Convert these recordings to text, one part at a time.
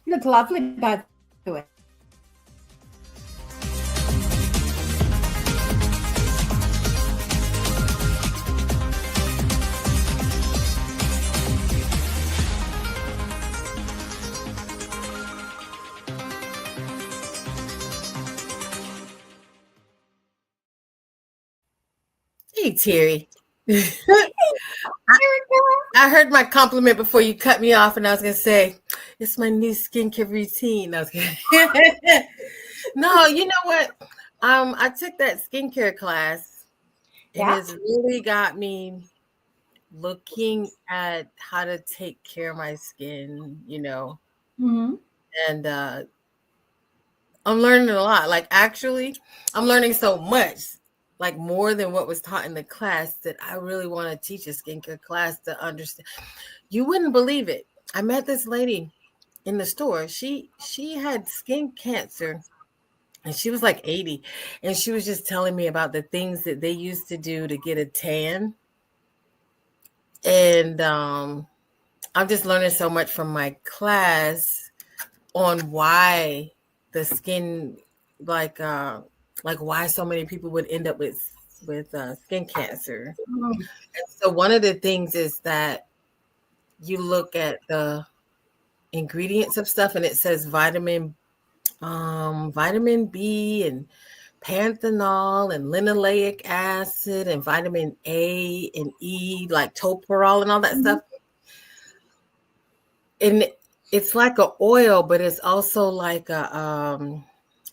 You look lovely, by the way. Hey, Terri. I heard my compliment before you cut me off, and I was going to say, it's my new skincare routine. I was gonna... No, you know what? I took that skincare class, and it's really got me looking at how to take care of my skin, Mm-hmm. and I'm learning a lot. Like, actually, I'm learning so much, like more than what was taught in the class, that I really want to teach a skincare class to understand. You wouldn't believe it. I met this lady in the store. She had skin cancer, and she was like 80, and she was just telling me about the things that they used to do to get a tan. And I'm just learning so much from my class on why the skin, like why so many people would end up with skin cancer. Mm-hmm. And so one of the things is that you look at the ingredients of stuff, and it says vitamin B and panthenol and linoleic acid and vitamin A and E, like topiral and all that stuff. And it's like an oil, but it's also like an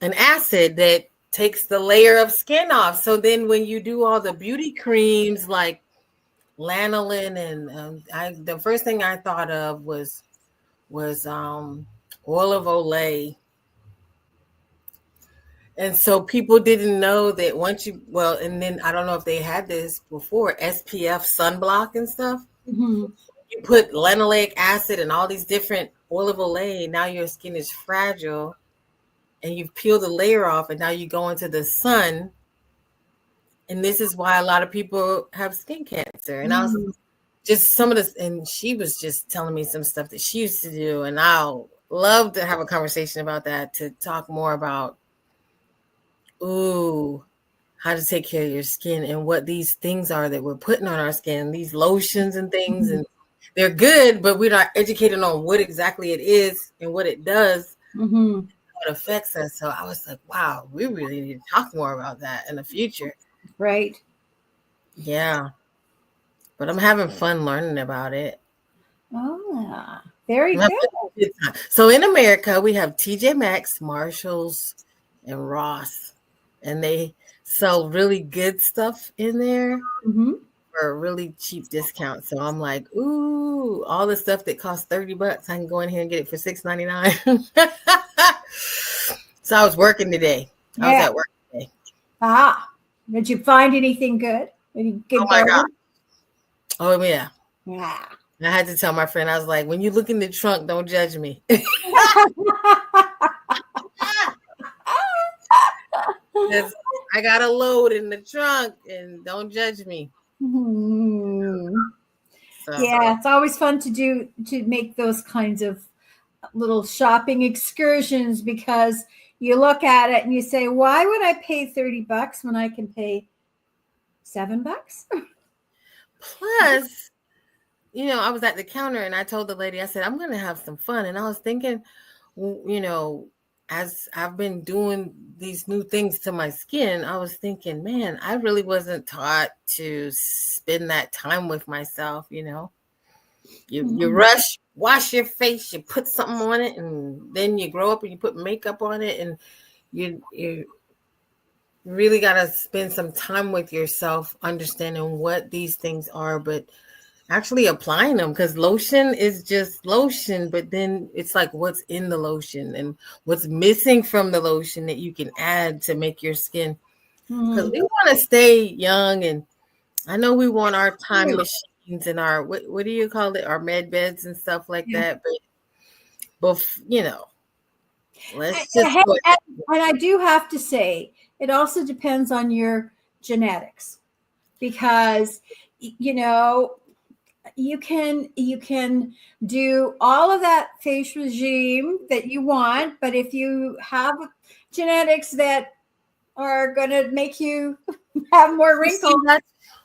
acid that takes the layer of skin off. So then when you do all the beauty creams like lanolin, and the first thing I thought of was oil of Olay. And so people didn't know that and then I don't know if they had this before, SPF sunblock and stuff. Mm-hmm. You put linoleic acid and all these different oil of Olay, now your skin is fragile, and you've peeled the layer off, and now you go into the sun. And this is why a lot of people have skin cancer. And I was just some of this, and she was just telling me some stuff that she used to do. And I'll love to have a conversation about that, to talk more about how to take care of your skin and what these things are that we're putting on our skin, these lotions and things. And they're good, but we're not educated on what exactly it is and what it does, Mm-hmm. how it affects us. So I was like, wow, we really need to talk more about that in the future. Right. Yeah. But I'm having fun learning about it. Oh, very good. So in America, we have TJ Maxx, Marshalls, and Ross, and they sell really good stuff in there for a really cheap discount. So I'm like, ooh, all the stuff that costs $30, I can go in here and get it for $6.99. So I was working today. I was at work today. Did you find anything good? Any good my God. Oh yeah. I had to tell my friend, I was like, when you look in the trunk, don't judge me. I got a load in the trunk, and don't judge me. So. Yeah, it's always fun to make those kinds of little shopping excursions, because you look at it and you say, why would I pay $30 when I can pay $7? Plus, I was at the counter and I told the lady, I said, I'm going to have some fun. And I was thinking, as I've been doing these new things to my skin, I was thinking, man, I really wasn't taught to spend that time with myself. You rush, wash your face, you put something on it, and then you grow up and you put makeup on it, and you really got to spend some time with yourself, understanding what these things are, but actually applying them, because lotion is just lotion, but then it's like what's in the lotion and what's missing from the lotion that you can add to make your skin, because we want to stay young. And I know we want our time machines and our what do you call it, our med beds and stuff like that, but let's just and I do have to say, it also depends on your genetics, because you can do all of that face regime that you want, but if you have genetics that are going to make you have more wrinkles.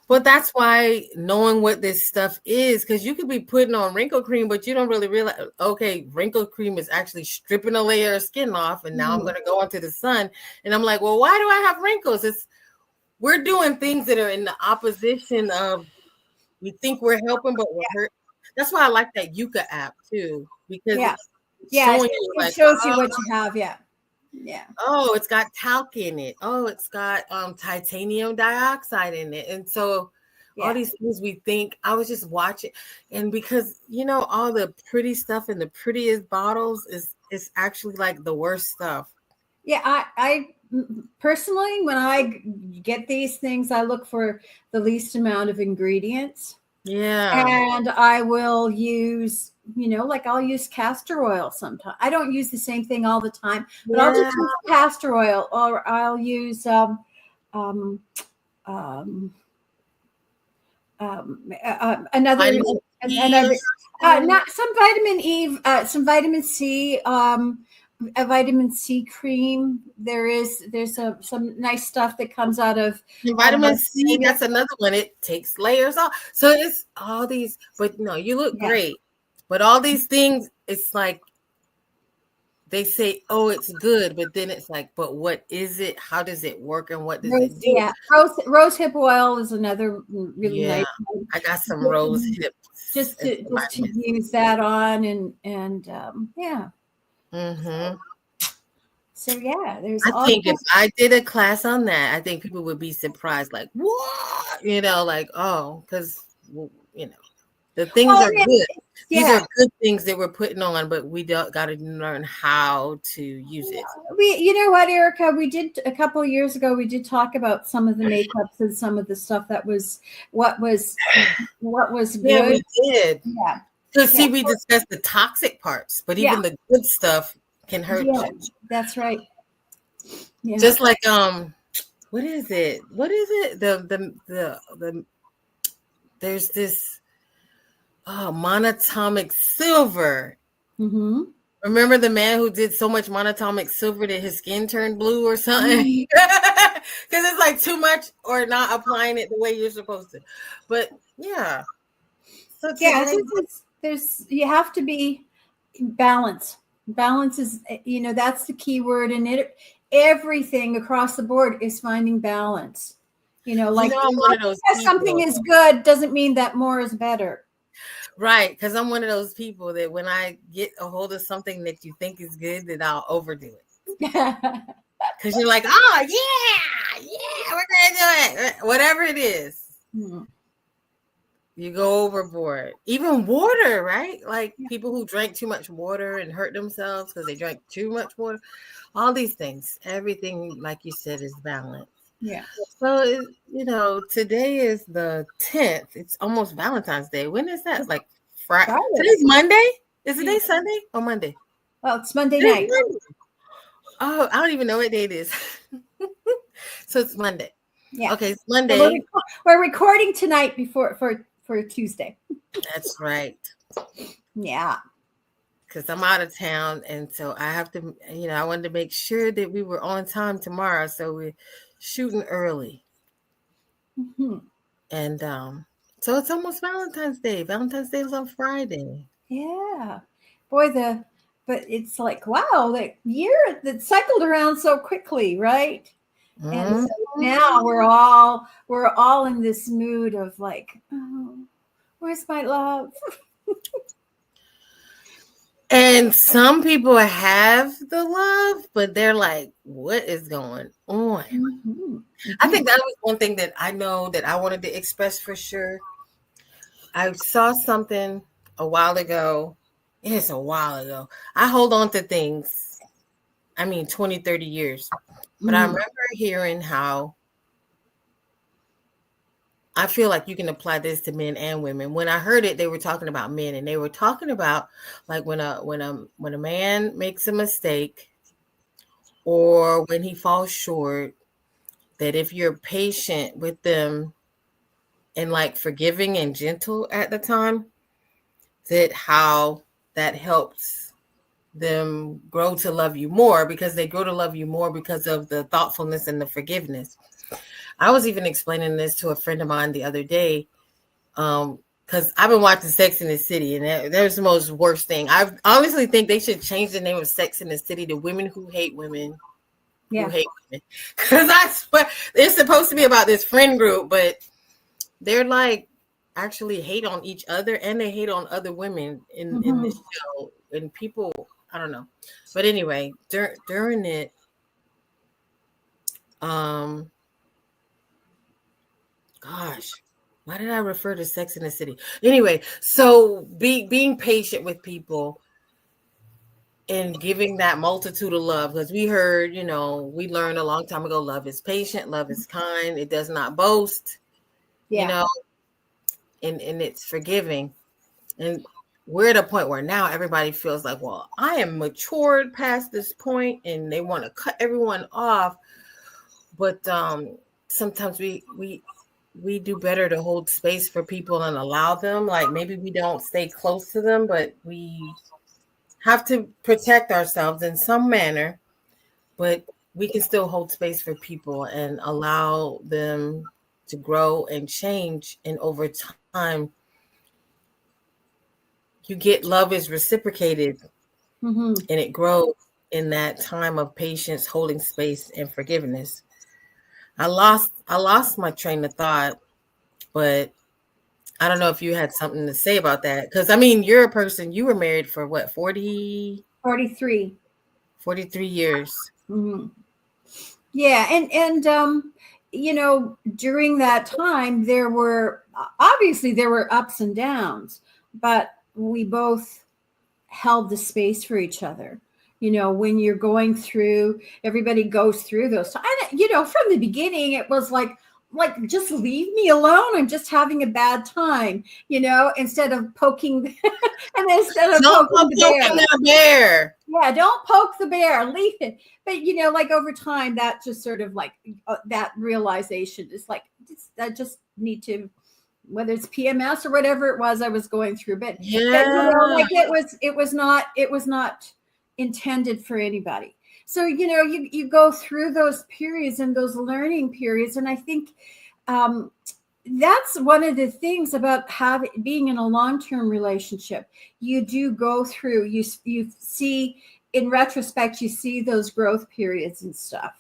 That's why knowing what this stuff is, because you could be putting on wrinkle cream, but you don't really realize, okay, wrinkle cream is actually stripping a layer of skin off, and now I'm going to go into the sun, and I'm like, well, why do I have wrinkles? We're doing things that are in the opposition of, we think we're helping, but we're hurt. That's why I like that Yuka app too, because it's showing you, it shows you what you have. Yeah. Oh, it's got talc in it. Oh, it's got titanium dioxide in it. And so all these things we think, I was just watching. And because, all the pretty stuff in the prettiest bottles is actually like the worst stuff. Yeah, I personally, when I get these things, I look for the least amount of ingredients. Yeah. And I will use, like I'll use castor oil sometimes. I don't use the same thing all the time, but I'll just use castor oil, or I'll use another not some vitamin E, some vitamin C, a vitamin C cream. There's some nice stuff that comes out of vitamin C. That's another one. It takes layers off. So it's all these, but no, you look great. But all these things, it's like they say, oh, it's good, but then it's like, but what is it? How does it work? And what does it do? Yeah, rose hip oil is another really nice one. I got some rose hips. Just to use that on, and yeah. Mm-hmm. So there's. I think if I did a class on that, I think people would be surprised, like, what? Like, oh, because the things are good. These are good things that we're putting on, but we got to learn how to use it. You know what, Erica? We did a couple of years ago. We did talk about some of the makeups and some of the stuff that was what was good. Yeah, we did. Yeah. So see, we discussed the toxic parts, but even the good stuff can hurt you. That's right. Yeah. Just like what is it? The there's this monatomic silver. Mm-hmm. Remember the man who did so much monatomic silver that his skin turned blue or something? Because it's like too much or not applying it the way you're supposed to. But so there's you have to be balance. Balance is that's the key word, and everything across the board is finding balance. Like I'm one of those because something is good doesn't mean that more is better. Right, because I'm one of those people that when I get a hold of something that you think is good, that I'll overdo it. Because you're like, oh yeah, we're gonna do it, whatever it is. Mm-hmm. You go overboard. Even water, right? Like people who drank too much water and hurt themselves because they drank too much water. All these things, everything, like you said, is balanced. Yeah. So, today is the 10th. It's almost Valentine's Day. When is that? Like Friday. Today's Monday? Is today Sunday or Monday? Well, it's Monday night. Monday. Oh, I don't even know what day it is. So it's Monday. Yeah. Okay, it's Monday. So we're recording tonight for Tuesday. That's right. Yeah. Because I'm out of town, and so I have to, I wanted to make sure that we were on time tomorrow, so we're shooting early. Mm-hmm. And so it's almost Valentine's Day. Valentine's Day is on Friday. Yeah. Boy, but it's like, wow, that year that cycled around so quickly, right? Mm-hmm. And so now we're all in this mood of like, oh, where's my love? And some people have the love, but they're like, what is going on? Mm-hmm. I think that was one thing that I know that I wanted to express for sure. I saw something a while ago. It's a while ago. I hold on to things, 20, 30 years. But I remember hearing how I feel like you can apply this to men and women. When I heard it, they were talking about men, and they were talking about like when a man makes a mistake or when he falls short, that if you're patient with them, and like forgiving and gentle at the time, that how that helps them grow to love you more, because they grow to love you more because of the thoughtfulness and the forgiveness. I was even explaining this to a friend of mine the other day, because I've been watching Sex in the City, and there's the most worst thing. I honestly think they should change the name of Sex in the City to Women Who Hate Women Who Hate Women. Because I swear it's supposed to be about this friend group, but they're like actually hate on each other, and they hate on other women in this show. And people, I don't know. But anyway, during it, gosh, why did I refer to Sex in the City? Anyway, so being patient with people and giving that multitude of love, because we heard, we learned a long time ago, love is patient, love is kind, it does not boast, and it's forgiving. And we're at a point where now everybody feels like, well, I am matured past this point, and they want to cut everyone off. But sometimes we do better to hold space for people and allow them. Like maybe we don't stay close to them, but we have to protect ourselves in some manner. But we can still hold space for people and allow them to grow and change. And over time, you get love is reciprocated, and it grows in that time of patience, holding space, and forgiveness. I lost my train of thought, but I don't know if you had something to say about that. Because I mean, you're a person, you were married for what, 43 years. Yeah, and during that time there were ups and downs, but we both held the space for each other. When you're going through, everybody goes through those times. From the beginning, it was like, just leave me alone. I'm just having a bad time, instead of poking, and instead of poking the bear. Yeah, don't poke the bear, leave it. But, over time, that just sort of like that realization is like, I just need to, whether it's PMS or whatever it was I was going through, but it was not intended for anybody. So, you go through those periods and those learning periods. And I think that's one of the things about being in a long-term relationship. You do go through, you see, in retrospect, you see those growth periods and stuff.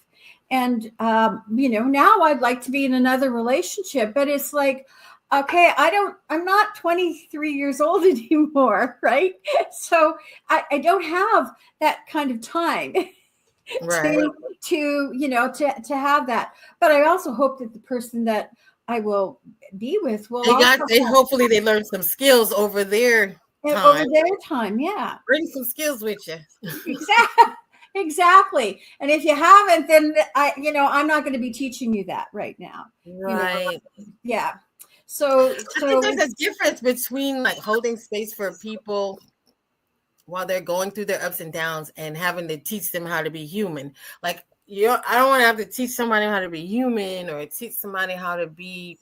And, now I'd like to be in another relationship, but it's like, okay, I'm not 23 years old anymore, right? So I don't have that kind of time right. to have that. But I also hope that the person that I will be with will hopefully they learn some skills over their time. Yeah. Bring some skills with you. Exactly. And if you haven't, then I'm not going to be teaching you that right now. Right. Yeah. So I think there's a difference between like holding space for people while they're going through their ups and downs and having to teach them how to be human. Like, I don't want to have to teach somebody how to be human or teach somebody how to be,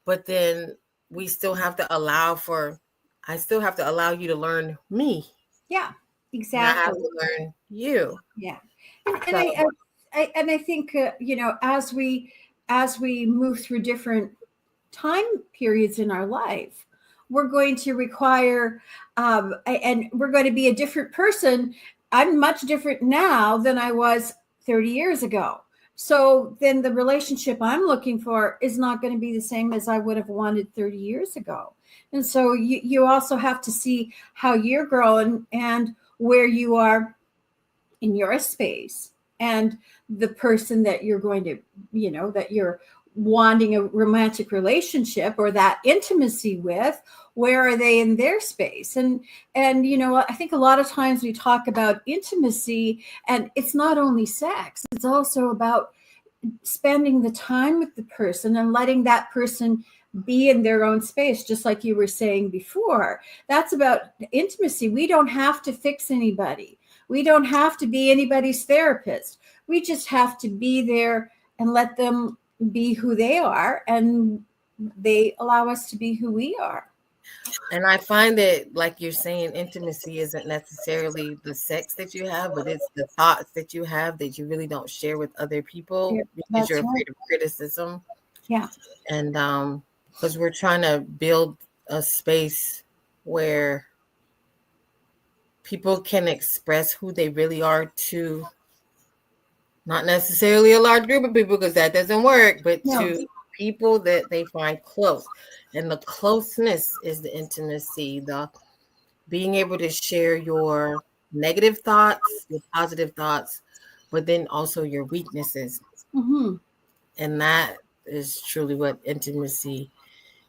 but then we still have to I still have to allow you to learn me. Yeah, exactly. And I have to learn you. Yeah. And I think, as we move through different time periods in our life, we're going to require, and we're going to be a different person. I'm much different now than I was 30 years ago. So then the relationship I'm looking for is not going to be the same as I would have wanted 30 years ago. And so you also have to see how you're growing and where you are in your space, and the person that you're going to, that you're wanting a romantic relationship or that intimacy with, where are they in their space? And I think a lot of times we talk about intimacy, and it's not only sex, it's also about spending the time with the person and letting that person be in their own space, just like you were saying before. That's about intimacy. We don't have to fix anybody. We don't have to be anybody's therapist. We just have to be there and let them be who they are, and they allow us to be who we are. And I find that, like you're saying, intimacy isn't necessarily the sex that you have, but it's the thoughts that you have that you really don't share with other people because That's you're right. afraid of criticism. Yeah. And because we're trying to build a space where people can express who they really are to not necessarily a large group of people, because that doesn't work, but No. to people that they find close. And the closeness is the intimacy, the being able to share your negative thoughts, your positive thoughts, but then also your weaknesses. Mm-hmm. And that is truly what intimacy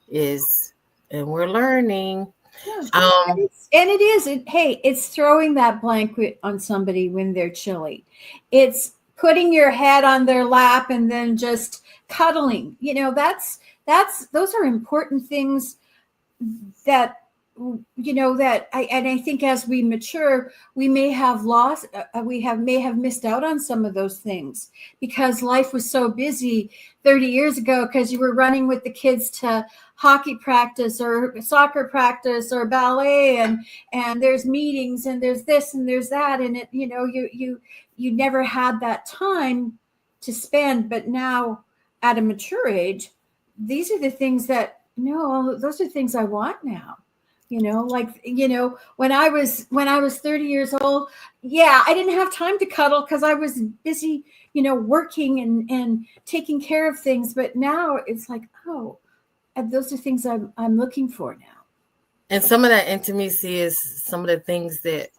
is. And we're learning. Yeah. Um, And it is. Hey, it's throwing that blanket on somebody when they're chilly. It's putting your head on their lap and then just cuddling. Those are important things that I think as we mature, we may have lost, may have missed out on some of those things because life was so busy 30 years ago, because you were running with the kids to hockey practice or soccer practice or ballet, and there's meetings and there's this and there's that, and you never had that time to spend. But now, at a mature age, these are the things that, no, those are things I want now. When I was 30 years old, yeah, I didn't have time to cuddle because I was busy, working and taking care of things. But now it's like, oh, those are things I'm looking for now. and some of that intimacy is some of the things that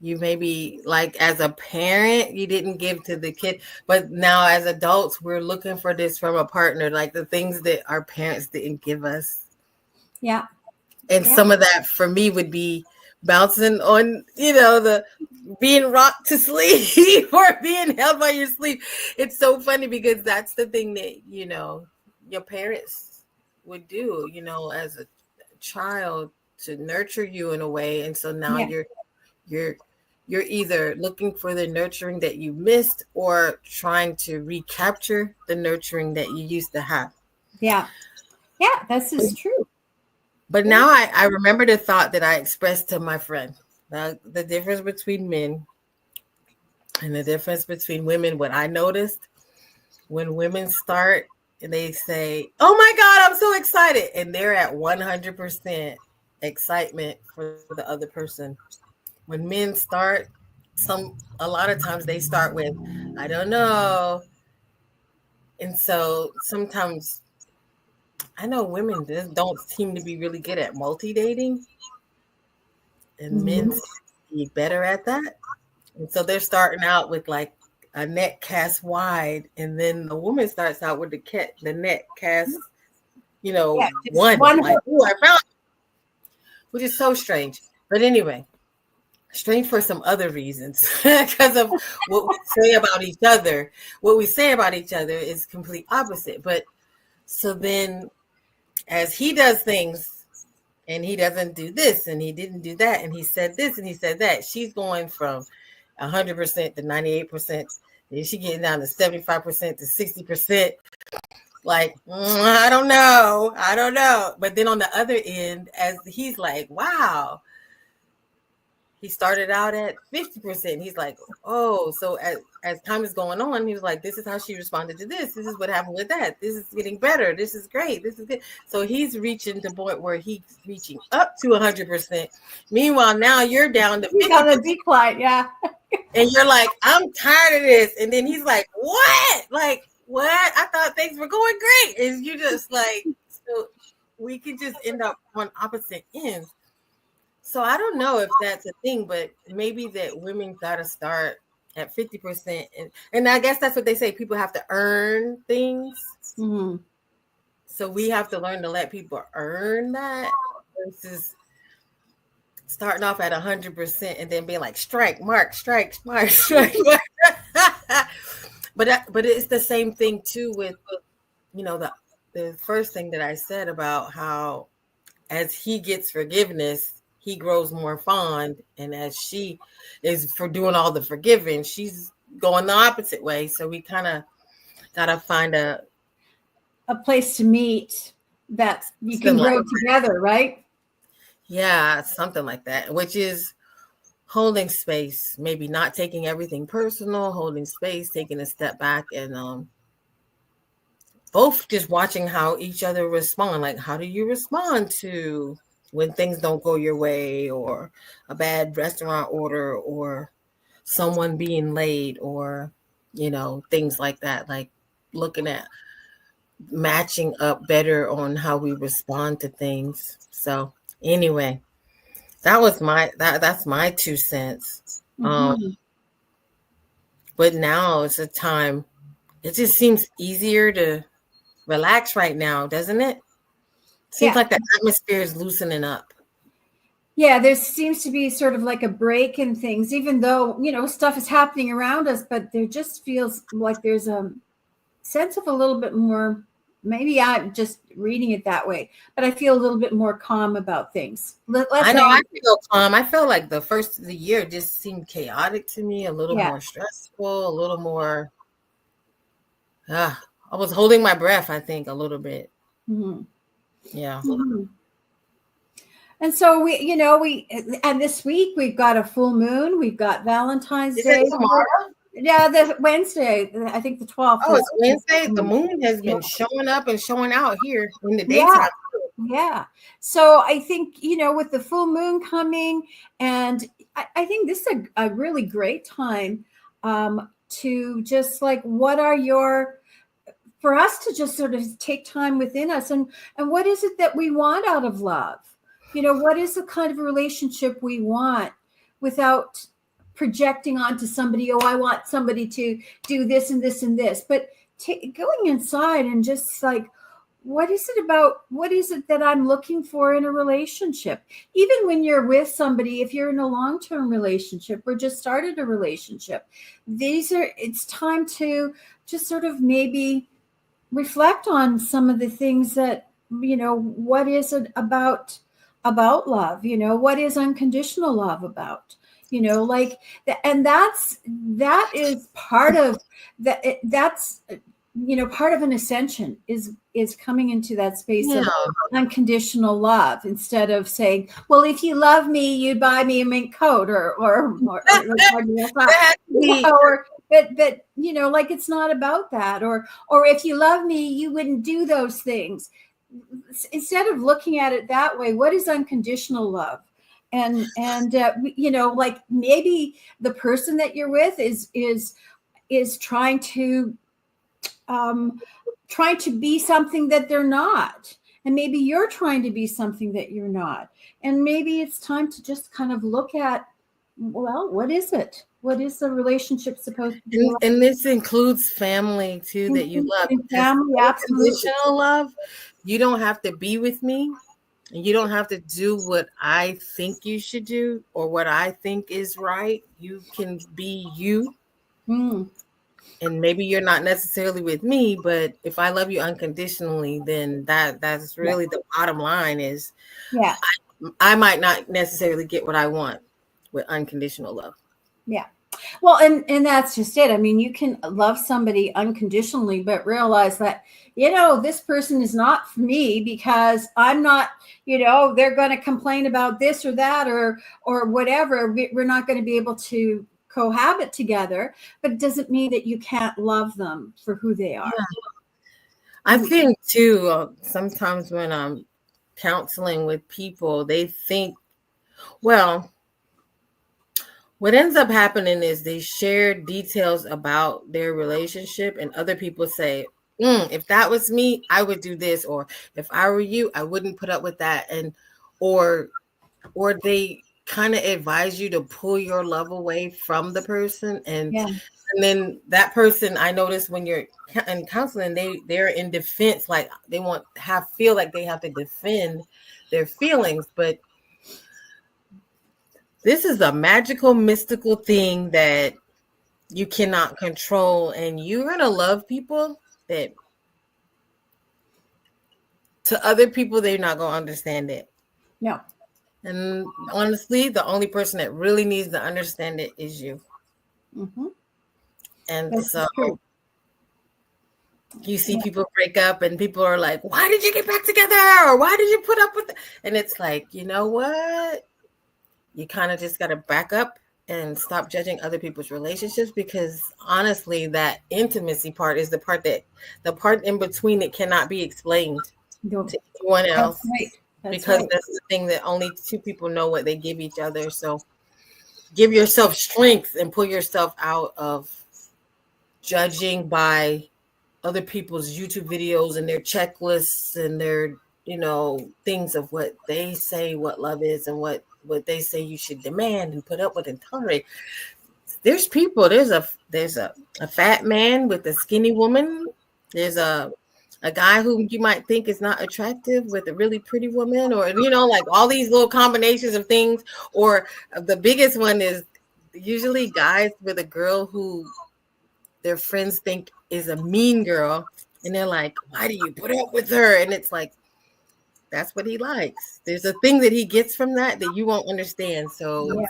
you maybe, like as a parent, you didn't give to the kid, but now as adults, we're looking for this from a partner, like the things that our parents didn't give us. Yeah. And some of that for me would be bouncing on, the being rocked to sleep or being held by your sleep. It's so funny because that's the thing that, your parents would do, as a child, to nurture you in a way. And so now you're either looking for the nurturing that you missed or trying to recapture the nurturing that you used to have. Yeah. Yeah, this is true. But now I remember the thought that I expressed to my friend. The difference between men and the difference between women, what I noticed when women start and they say, "Oh my God, I'm so excited." And they're at 100% excitement for the other person. When men start, a lot of times they start with, "I don't know." And so sometimes I know women don't seem to be really good at multi-dating, and men seem to be better at that. And so they're starting out with like a net cast wide, and then the woman starts out with the net cast, one. Like, "Ooh, I found it," which is so strange. But anyway, strange for some other reasons because of what we say about each other. What we say about each other is complete opposite. But so then, as he does things, and he doesn't do this, and he didn't do that, and he said this, and he said that, she's going from 100% to 98%. Then she getting down to 75% to 60%. Like, I don't know. But then on the other end, as he's like, wow, he started out at 50%. He's like, oh, so as time is going on, he was like, this is how she responded to this. This is what happened with that. This is getting better. This is great. This is good. So he's reaching the point where he's reaching up to 100%. Meanwhile, now you're down to 50%. On the decline, yeah. And you're like, I'm tired of this. And then he's like, what? Like, what? I thought things were going great. And you just like, so we could just end up on opposite ends. So I don't know if that's a thing, but maybe that women got to start at 50%. And I guess that's what they say. People have to earn things. Mm-hmm. So we have to learn to let people earn that versus starting off at 100% and then being like, strike, mark, strike. But it's the same thing too with, the first thing that I said about how as he gets forgiveness, he grows more fond. And as she is for doing all the forgiving, she's going the opposite way. So we kind of got to find a place to meet. that you can Similar. grow together, right? Yeah, something like that, which is holding space, maybe not taking everything personal, holding space, taking a step back, and both just watching how each other respond. Like, how do you respond to when things don't go your way, or a bad restaurant order, or someone being late, or things like that. Like looking at matching up better on how we respond to things. So anyway, that's my 2 cents. Mhm. But now it's a time, it just seems easier to relax right now, doesn't it? Seems Yeah. like the atmosphere is loosening up. Yeah, there seems to be sort of like a break in things, even though, stuff is happening around us, but there just feels like there's a sense of a little bit more, maybe I'm just reading it that way, but I feel a little bit more calm about things. Less I know I angry. feel calm. I feel like the first of the year just seemed chaotic to me, a little Yeah. more stressful, a little more. I was holding my breath, I think, a little bit. Mhm. Yeah. Mhm. And so and this week we've got a full moon. We've got Valentine's Is it Day. tomorrow? Yeah, the Wednesday, I think the 12th Oh, is. it's Wednesday. The moon has been showing up and showing out here in the Yeah. daytime. Yeah. So I think, with the full moon coming, and I think this is a really great time to just like, for us to just sort of take time within us, and what is it that we want out of love? What is the kind of relationship we want without projecting onto somebody, oh, I want somebody to do this and this and this, but going inside and just like, what is it that I'm looking for in a relationship? Even when you're with somebody, if you're in a long-term relationship or just started a relationship, it's time to just sort of maybe reflect on some of the things that, what is it about love? What is unconditional love about? Like and that is part of that's part of an ascension is coming into that space Yeah. of unconditional love, instead of saying, well, if you love me, you'd buy me a mink coat That has to be. but like, it's not about that, or if you love me, you wouldn't do those things. Instead of looking at it that way, what is unconditional love? And like, maybe the person that you're with is trying to be something that they're not, and maybe you're trying to be something that you're not, and maybe it's time to just kind of look at, well, what is it? What is the relationship supposed to be like? And this includes family too that you love. In Because family, absolutely. unconditional love, you don't have to be with me, and you don't have to do what I think you should do or what I think is right. You can be you. Mm. And maybe you're not necessarily with me, but if I love you unconditionally, then that's really the bottom line is Yeah. I might not necessarily get what I want with unconditional love. Yeah. Well, and that's just it. I mean, you can love somebody unconditionally, but realize that, this person is not for me because I'm not, they're going to complain about this or that or whatever. We're not going to be able to cohabit together, but it doesn't mean that you can't love them for who they are. Yeah. I think too, sometimes when I'm counseling with people, they think, well, what ends up happening is they share details about their relationship, and other people say, if that was me, I would do this, or if I were you, I wouldn't put up with that. And or they kind of advise you to pull your love away from the person. And then that person, I notice when you're in counseling, they're in defense, like they feel like they have to defend their feelings. But this is a magical, mystical thing that you cannot control, and you're gonna love people that to other people they're not gonna understand it. No. And honestly, the only person that really needs to understand it is you. Mm-hmm. And That's so true. You see people break up and people are like, why did you get back together? Or why did you put up with it? And it's like, you know what? You kind of just got to back up and stop judging other people's relationships, because honestly, that intimacy part is the part in between it cannot be explained to anyone else. That's right. Because that's the thing that only two people know what they give each other. So give yourself strength and pull yourself out of judging by other people's YouTube videos and their checklists and their, things of what they say what love is and what they say you should demand and put up with and tolerate. There's a fat man with a skinny woman. There's a guy who you might think is not attractive with a really pretty woman, or like all these little combinations of things. Or the biggest one is usually guys with a girl who their friends think is a mean girl, and they're like, why do you put up with her? And it's like, that's what he likes. There's a thing that he gets from that you won't understand. So yeah.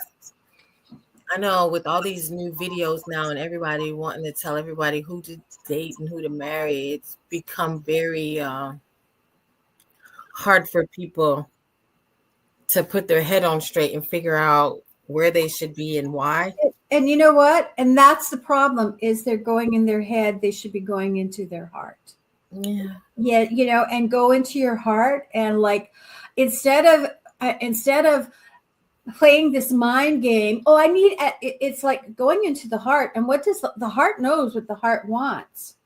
I know with all these new videos now and everybody wanting to tell everybody who to date and who to marry, it's become very hard for people to put their head on straight and figure out where they should be and why. And you know what? And that's the problem, is they're going in their head. They should be going into their heart. Yeah. Yeah. And go into your heart, and like, instead of playing this mind game, it's like going into the heart. And what does the heart knows what the heart wants?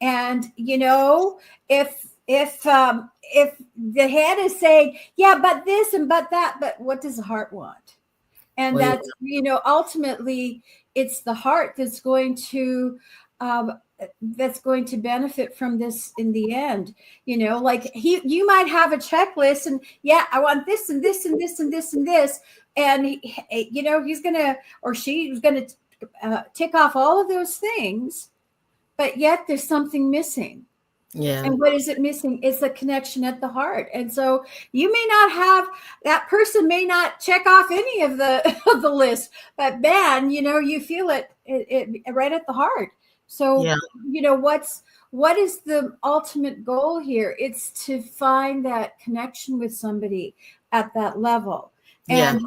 And if the head is saying, yeah, but this and but that, but what does the heart want? And that's, ultimately it's the heart that's going to benefit from this in the end. Like you might have a checklist, and yeah, I want this and this and this and this and this. And he's going to, or she's going to tick off all of those things, but yet there's something missing. Yeah. And what is it missing? It's the connection at the heart. And so you may not have, that person may not check off any of the list, but man, you feel it right at the heart. So, yeah. What is the ultimate goal here? It's to find that connection with somebody at that level. And,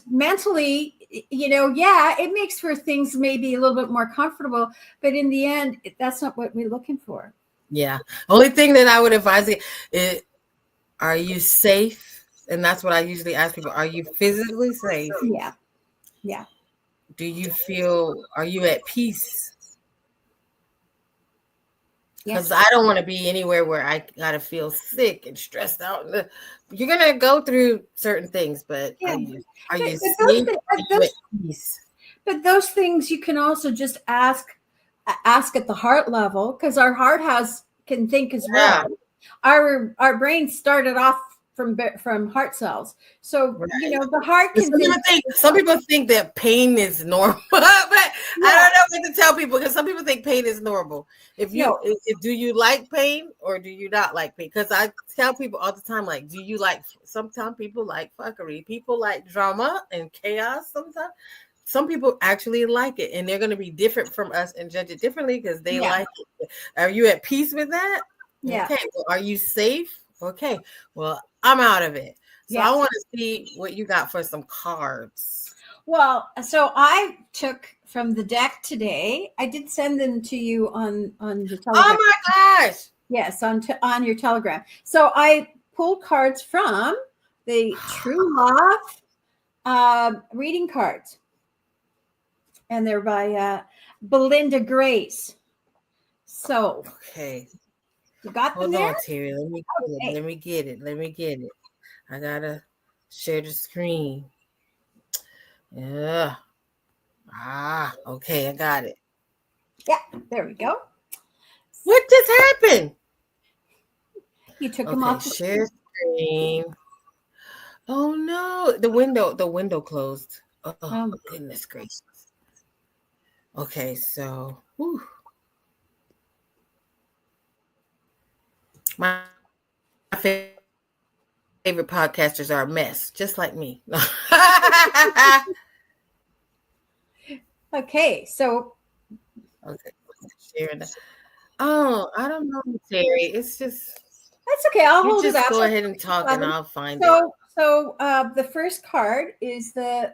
mentally, it makes for things maybe a little bit more comfortable, but in the end, that's not what we're looking for. Yeah. Only thing that I would advise is, are you safe? And that's what I usually ask people. Are you physically safe? Yeah. Yeah. Are you at peace? Because I don't want to be anywhere where I got to feel sick and stressed out. You're going to go through certain things, but are you safe? But those things you can also just ask at the heart level, because our heart can think as well. Our brain started off from heart cells, so the heart can think. Some people think that pain is normal, but I don't know what to tell people, because some people think pain is normal. Do you like pain or do you not like pain? Because I tell people all the time, like, sometimes people like fuckery, people like drama and chaos. Sometimes some people actually like it, and they're going to be different from us and judge it differently because they like it. Are you at peace with that? Yeah. Okay. Well, are you safe? Okay. Well, I'm out of it. So I want to see what you got for some cards. Well, so I took from the deck today. I did send them to you on the Telegram. Oh my gosh. Yes, on your Telegram. So I pulled cards from the True Love reading cards. And they're by Belinda Grace. So, okay, you got them there? Hold on, Terri. Let me get it. I gotta share the screen. Yeah. Okay, I got it. Yeah, there we go. What just happened? You took them off. Share screen. Oh no, the window closed. Oh goodness gracious. Okay, so my favorite podcasters are a mess, just like me. Okay, so sharing that. Oh, I don't know, Terry. It's just That's okay. I'll you hold it just up. go ahead and talk, and Um, I'll find it. so the first card is the.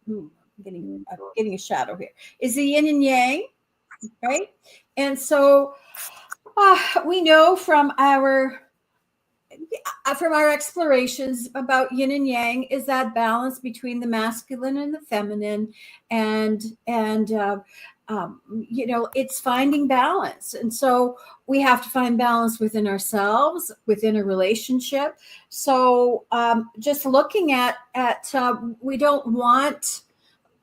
I'm getting a shadow here. Is the yin and yang, right? And so we know from our explorations about yin and yang is that balance between the masculine and the feminine, and it's finding balance. And so we have to find balance within ourselves, within a relationship. So just looking at we don't want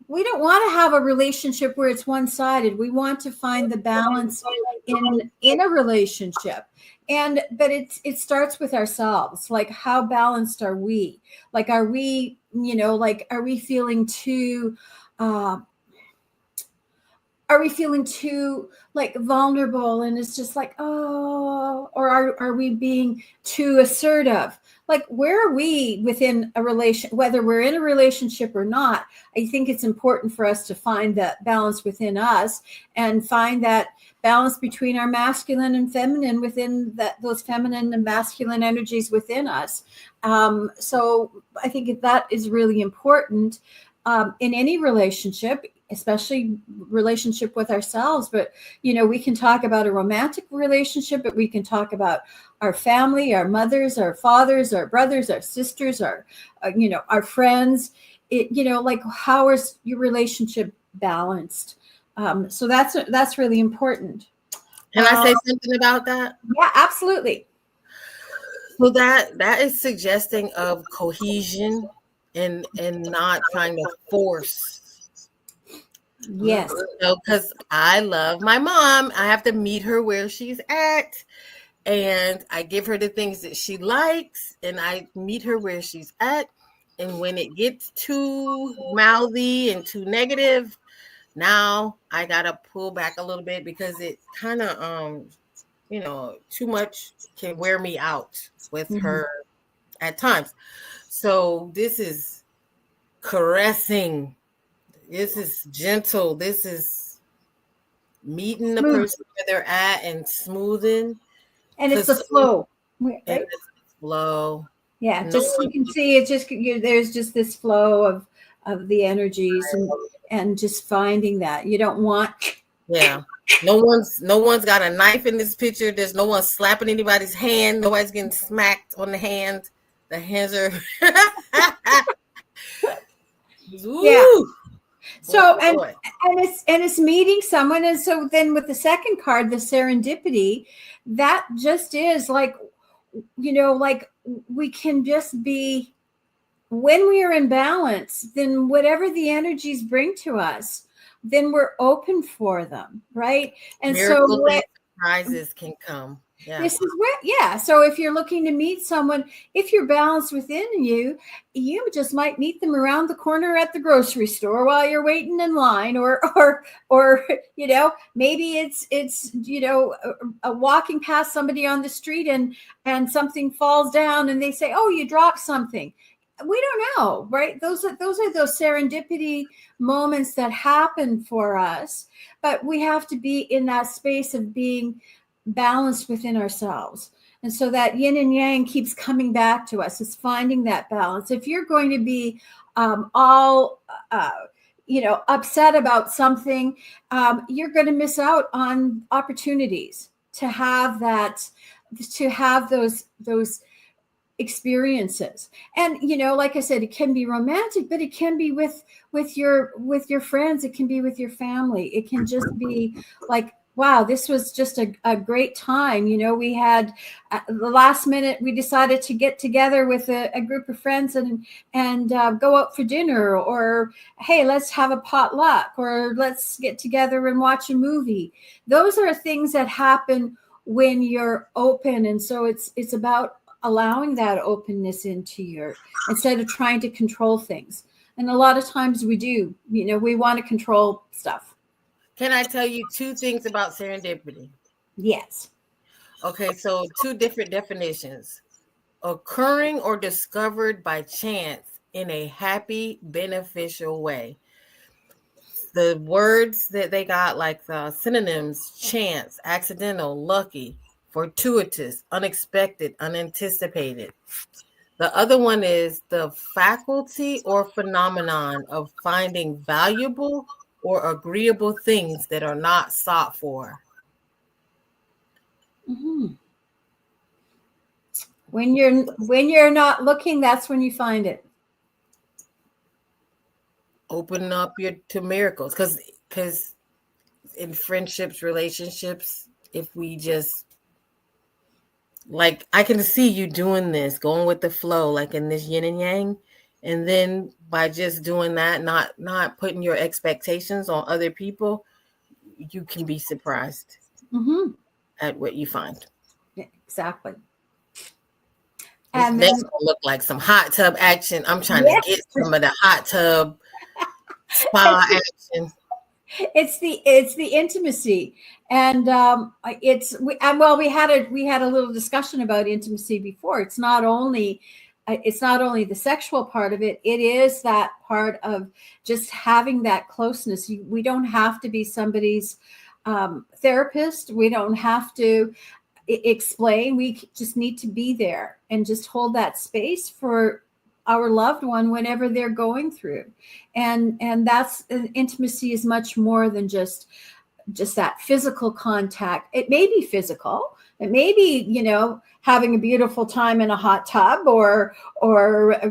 to have a relationship where it's one-sided. We want to find the balance in a relationship. But it starts with ourselves. Like, how balanced are we? Like, are we, are we feeling too uh like vulnerable, and it's just like, oh, or are we being too assertive? Like, where are we within a relation, whether we're in a relationship or not? I think it's important for us to find that balance within us, and find that balance between our masculine and feminine, within those feminine and masculine energies within us. So I think that is really important in any relationship, especially relationship with ourselves. But we can talk about a romantic relationship, but we can talk about our family, our mothers, our fathers, our brothers, our sisters, our friends. Like, how is your relationship balanced? So that's really important. Can I say something about that? Yeah, absolutely. So that is suggesting of cohesion and not trying to force. Yes. Because I love my mom. I have to meet her where she's at, and I give her the things that she likes, and I meet her where she's at. And when it gets too mouthy and too negative, now I gotta pull back a little bit, because it kind of too much can wear me out with her at times. So this is caressing. This is gentle. This is meeting the Smooth. person where they're at and smoothing. And it's the flow, And right? it's flow. Yeah, No just you can see it's just there's just this flow of the energies, and just finding that you don't want. Yeah. No one's got a knife in this picture. There's no one slapping anybody's hand. Nobody's getting smacked on the hand. The hands are Yeah. Ooh. So Boy. and it's meeting someone. And so then with the second card, the serendipity, that just is like, like, we can just be, when we are in balance, then whatever the energies bring to us, then we're open for them, right? And Miracles so and surprises can come. Yeah. this is where, yeah. So if you're looking to meet someone, if you're balanced within you, you just might meet them around the corner at the grocery store while you're waiting in line, or maybe it's a walking past somebody on the street, and something falls down, and they say, "Oh, you dropped something." We don't know, right? Those are those serendipity moments that happen for us, but we have to be in that space of being balanced within ourselves. And so that yin and yang keeps coming back to us. It's finding that balance. If you're going to be all upset about something, you're going to miss out on opportunities to have those experiences. And like I said, it can be romantic, but it can be with your friends. It can be with your family. It can just be like, wow, this was just a great time. We had the last minute, we decided to get together with a group of friends and go out for dinner, or hey, let's have a potluck, or let's get together and watch a movie. Those are things that happen when you're open. And so it's about allowing that openness instead of trying to control things. And a lot of times we do, we want to control stuff. Can I tell you two things about serendipity? Yes. Okay, so two different definitions. Occurring or discovered by chance in a happy, beneficial way. the words that they got, like the synonyms: chance, accidental, lucky, fortuitous, unexpected, unanticipated. The other one is the faculty or phenomenon of finding valuable or agreeable things that are not sought for. Mm-hmm. When you're not looking, that's when you find it. Open up to miracles, because in friendships, relationships, if we just, like, I can see you doing this, going with the flow, like in this yin and yang, and then by just doing that, not putting your expectations on other people, you can be surprised at what you find. Yeah, exactly. This next one look like some hot tub action. I'm trying to get some of the hot tub spa action. It's the intimacy, and we had a little discussion about intimacy before. It's not only the sexual part of it. It is that part of just having that closeness. We don't have to be somebody's therapist. We don't have to explain. We just need to be there and just hold that space for our loved one whenever they're going through. And that's, intimacy is much more than just that physical contact. It may be physical. It may be, having a beautiful time in a hot tub or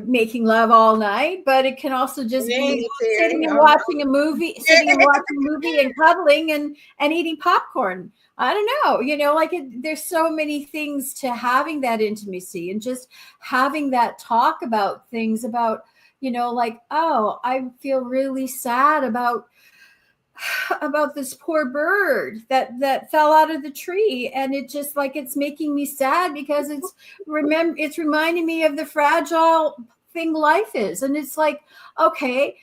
making love all night, but it can also just be sitting and watching a movie and cuddling and eating popcorn. I don't know, there's so many things to having that intimacy and just having that talk about things about, oh, I feel really sad about this poor bird that fell out of the tree, and it just it's making me sad because it's reminding me of the fragile thing life is. And it's like, okay,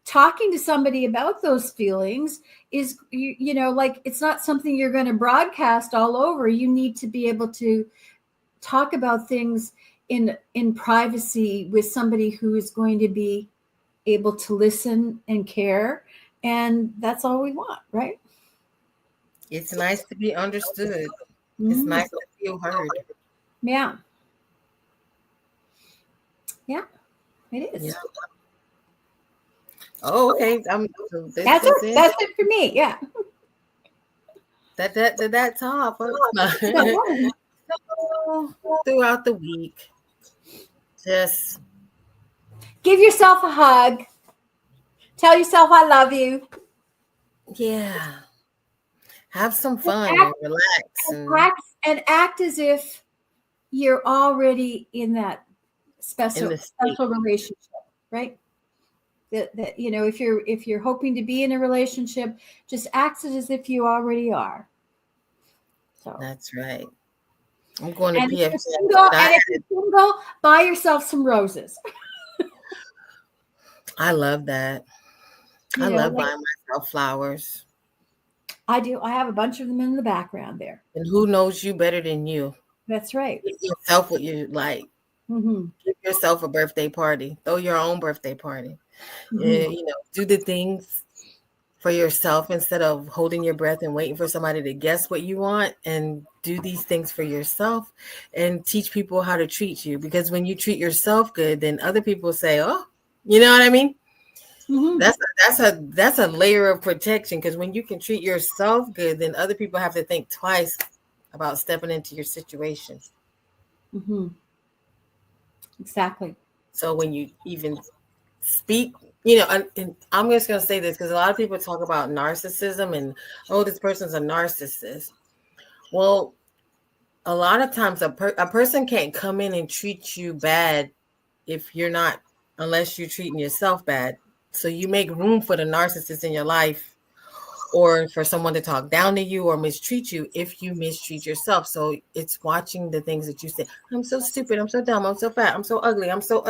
talking to somebody about those feelings is it's not something you're going to broadcast all over. You need to be able to talk about things in privacy with somebody who is going to be able to listen and care. And that's all we want, right? It's nice to be understood. It's nice to feel heard. Yeah. Yeah, it is. Yeah. Oh, okay. That's it for me. Yeah. That's all. Throughout the week, just give yourself a hug. Tell yourself I love you. Yeah. Have some fun and relax. And act as if you're already in that special relationship, right? That if you're hoping to be in a relationship, just act as if you already are. So that's right. I'm going to PF. If you're single, buy yourself some roses. I love that. I love buying myself flowers. I do. I have a bunch of them in the background there. And who knows you better than you? That's right. Give yourself what you like. Give yourself a birthday party. Throw your own birthday party. Do the things for yourself instead of holding your breath and waiting for somebody to guess what you want. And do these things for yourself and teach people how to treat you. Because when you treat yourself good, then other people say, oh, you know what I mean? That's a layer of protection, because when you can treat yourself good, then other people have to think twice about stepping into your situation. Exactly. So when you even speak, and I'm just going to say this because a lot of people talk about narcissism and, oh, this person's a narcissist. Well, a lot of times a person can't come in and treat you bad unless you're treating yourself bad. So you make room for the narcissist in your life, or for someone to talk down to you or mistreat you if you mistreat yourself. So it's watching the things that you say. I'm so stupid. I'm so dumb. I'm so fat. I'm so ugly. I'm so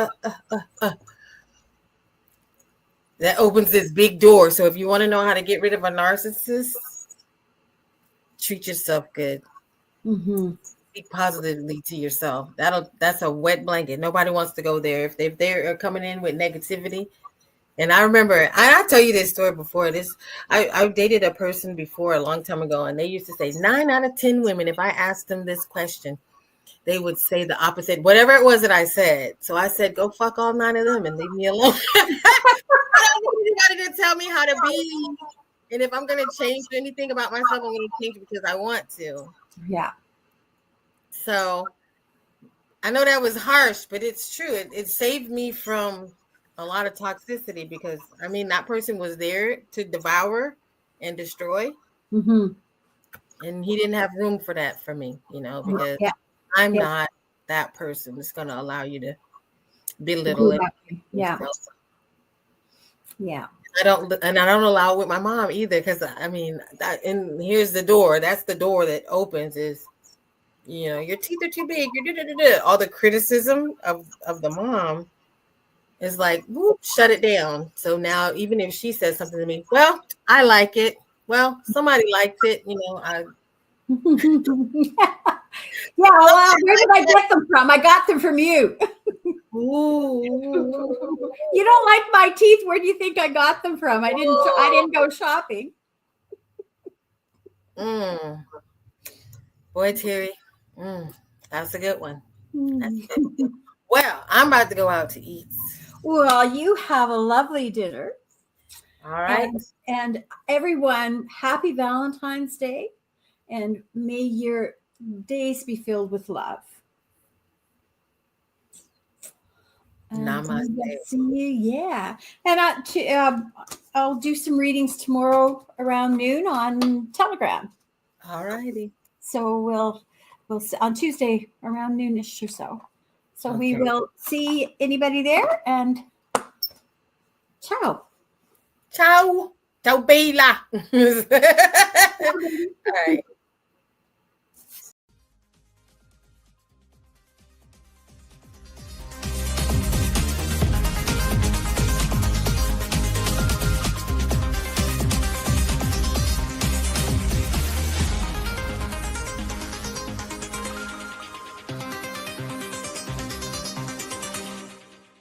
That opens this big door. So if you want to know how to get rid of a narcissist, treat yourself good. Speak positively to yourself. That's a wet blanket. Nobody wants to go there. If they're coming in with negativity, And I remember, I tell you this story before. I dated a person before a long time ago, and they used to say 9 out of 10 women, if I asked them this question, they would say the opposite, whatever it was that I said. So I said, go fuck all 9 of them and leave me alone. I don't need anybody to tell me how to be. And if I'm going to change anything about myself, I'm going to change it because I want to. Yeah. So I know that was harsh, but it's true. It saved me from a lot of toxicity because, I mean, that person was there to devour and destroy. Mm-hmm. And he didn't have room for that for me, because I'm not that person that's going to allow you to belittle it. Yeah. Yeah. I don't allow it with my mom either, because I mean, and here's the door. That's the door that opens is, your teeth are too big. All the criticism of the mom is like, whoop, shut it down. So now, even if she says something to me, well, I like it. Well, somebody likes it. Yeah, well, where did I get them from? I got them from you. Ooh. You don't like my teeth. Where do you think I got them from? I didn't go shopping. Boy, Terri, that's a good one. Well, I'm about to go out to eat. Well, you have a lovely dinner. All right. And everyone, happy Valentine's Day. And may your days be filled with love. Namaste. See you, yeah. And I'll do some readings tomorrow around noon on Telegram. All righty. So we'll on Tuesday around noonish or so. So we will see anybody there, and ciao. Ciao. Ciao, Bella. All right.